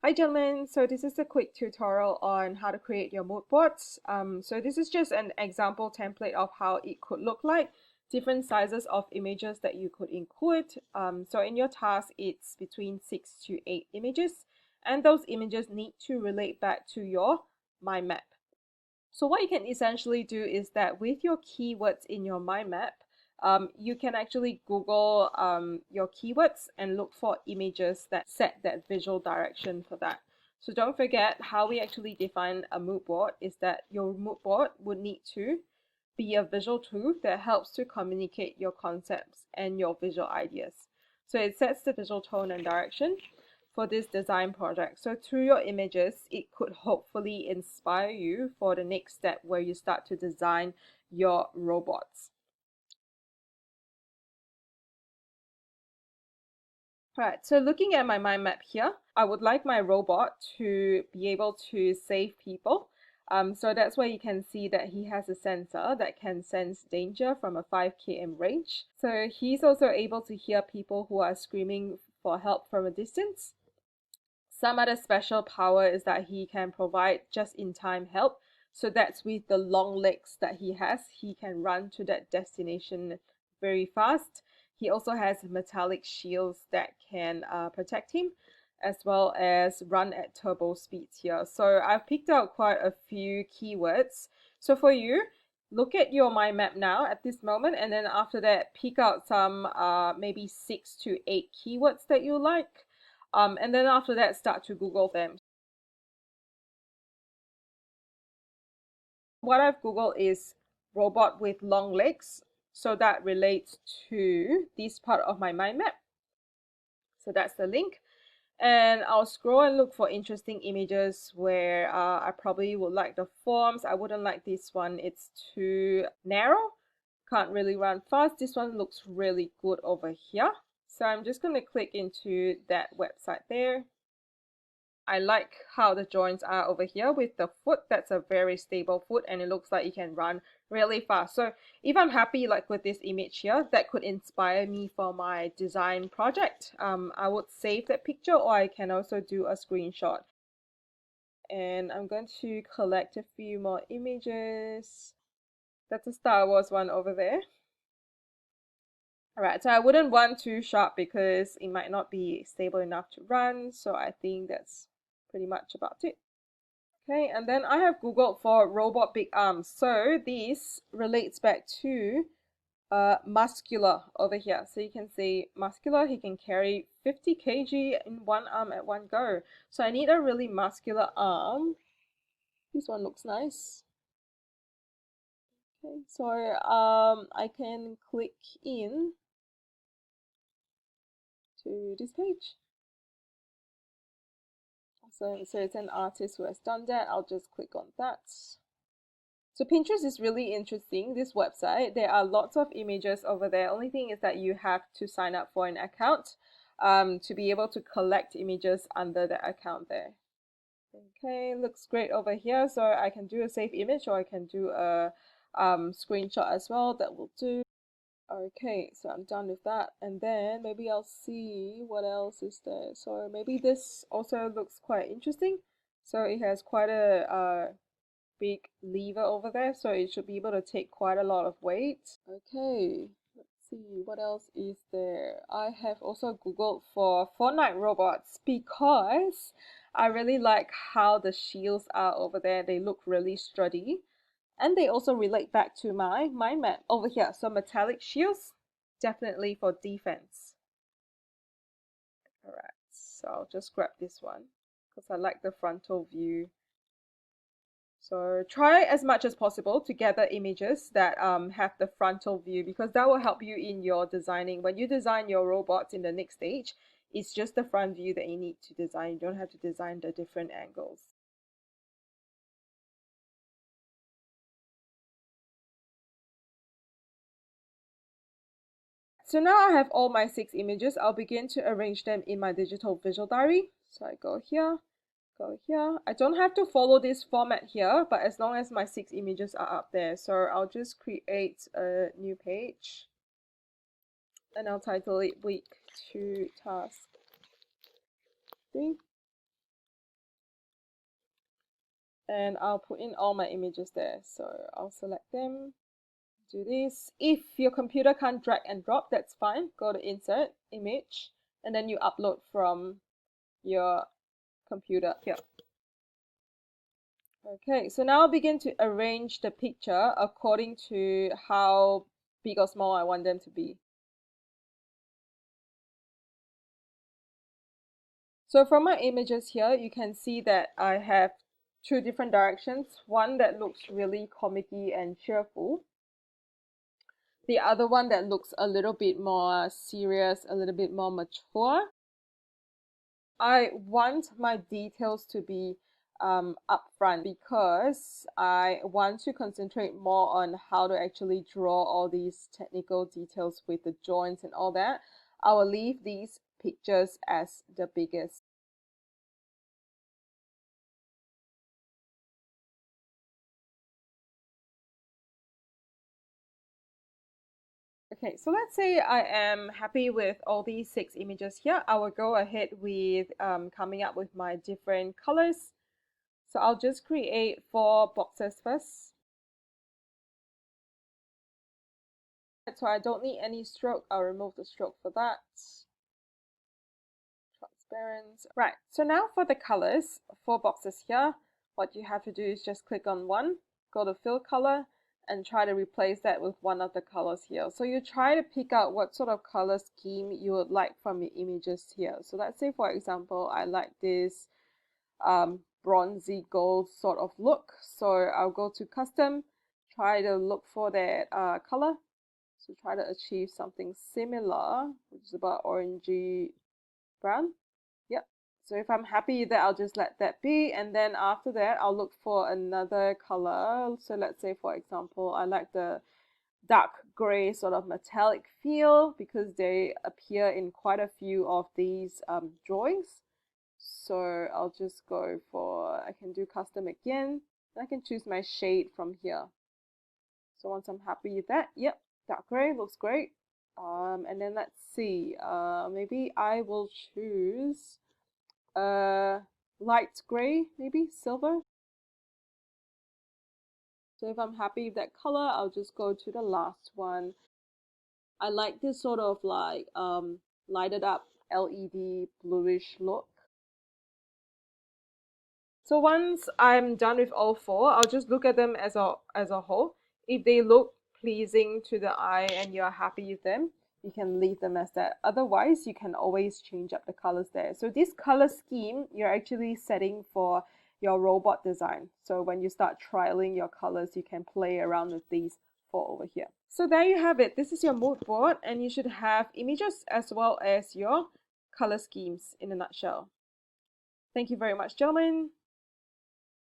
Hi gentlemen, so this is a quick tutorial on how to create your mood boards. So this is just an example template of how it could look like, different sizes of images that you could include. So in your task, it's between 6 to 8 images, and those images need to relate back to your mind map. So what you can essentially do is that with your keywords in your mind map, you can actually Google your keywords and look for images that set that visual direction for that. So don't forget how we actually define a mood board is that your mood board would need to be a visual tool that helps to communicate your concepts and your visual ideas. So it sets the visual tone and direction for this design project. So through your images, it could hopefully inspire you for the next step where you start to design your robots. Alright, so looking at my mind map here, I would like my robot to be able to save people. So that's where you can see that he has a sensor that can sense danger from a 5 km range. So he's also able to hear people who are screaming for help from a distance. Some other special power is that he can provide just-in-time help. So that's with the long legs that he has. He can run to that destination very fast. He also has metallic shields that can protect him, as well as run at turbo speeds here. So I've picked out quite a few keywords. So for you, look at your mind map now at this moment, and then after that, pick out some maybe 6 to 8 keywords that you like. And then after that, start to Google them. What I've Googled is robot with long legs. So that relates to this part of my mind map. So that's the link. And I'll scroll and look for interesting images where I probably would like the forms. I wouldn't like this one. It's too narrow. Can't really run fast. This one looks really good over here. So I'm just going to click into that website there. I like how the joints are over here with the foot. That's a very stable foot and it looks like it can run really fast. So if I'm happy like with this image here, that could inspire me for my design project. I would save that picture or I can also do a screenshot. And I'm going to collect a few more images. That's a Star Wars one over there. Alright, so I wouldn't want too sharp because it might not be stable enough to run. So I think that's pretty much about it. Okay, and then I have Googled for robot big arms. So this relates back to muscular over here. So you can see muscular, he can carry 50 kg in one arm at one go. So I need a really muscular arm. This one looks nice. Okay, so I can click in to this page. So it's an artist who has done that. I'll just click on that. So Pinterest is really interesting, this website. There are lots of images over there. Only thing is that you have to sign up for an account to be able to collect images under the account there. Okay, looks great over here. So I can do a save image or I can do a screenshot as well. That will do. Okay, so I'm done with that. And then maybe I'll see what else is there. So maybe this also looks quite interesting. So it has quite a big lever over there, so it should be able to take quite a lot of weight. Okay, let's see what else is there. I have also Googled for Fortnite robots because I really like how the shields are over there. They look really sturdy and they also relate back to my mind map over here. So metallic shields, definitely for defense. All right, so I'll just grab this one because I like the frontal view. So try as much as possible to gather images that have the frontal view because that will help you in your designing. When you design your robots in the next stage, it's just the front view that you need to design. You don't have to design the different angles. So now I have all my 6 images. I'll begin to arrange them in my digital visual diary. So I go here, go here. I don't have to follow this format here, but as long as my 6 images are up there. So I'll just create a new page and I'll title it week 2 task 3. and I'll put in all my images there. So I'll select them, do this. If your computer can't drag and drop, that's fine. Go to Insert, Image, and then you upload from your computer here. Okay, so now I'll begin to arrange the picture according to how big or small I want them to be. So from my images here, you can see that I have two different directions. One that looks really comic-y and cheerful. The other one that looks a little bit more serious, a little bit more mature. I want my details to be upfront because I want to concentrate more on how to actually draw all these technical details with the joints and all that. I will leave these pictures as the biggest. Okay, so let's say I am happy with all these 6 images here. I will go ahead with coming up with my different colors. So I'll just create 4 boxes first. So I don't need any stroke. I'll remove the stroke for that. Transparent. Right, so now for the colors, 4 boxes here. What you have to do is just click on one, go to fill color, and try to replace that with one of the colors here. So you try to pick out what sort of color scheme you would like from your images here. So let's say, for example, I like this bronzy gold sort of look. So I'll go to custom, try to look for that color. So try to achieve something similar, which is about orangey brown. Yep. So if I'm happy with that, I'll just let that be. And then after that, I'll look for another color. So let's say, for example, I like the dark gray sort of metallic feel because they appear in quite a few of these drawings. So I'll just go for, I can do custom again. I can choose my shade from here. So once I'm happy with that, yep, dark gray looks great. And then let's see, maybe I will choose light gray, maybe silver. So if I'm happy with that color, I'll just go to the last one. I like this sort of like lighted up LED bluish look. So once I'm done with all 4, I'll just look at them as a whole. If they look pleasing to the eye and you're happy with them, you can leave them as that. Otherwise, you can always change up the colors there. So this color scheme, you're actually setting for your robot design. So when you start trialing your colors, you can play around with these 4 over here. So there you have it. This is your mood board, and you should have images as well as your color schemes in a nutshell. Thank you very much, gentlemen.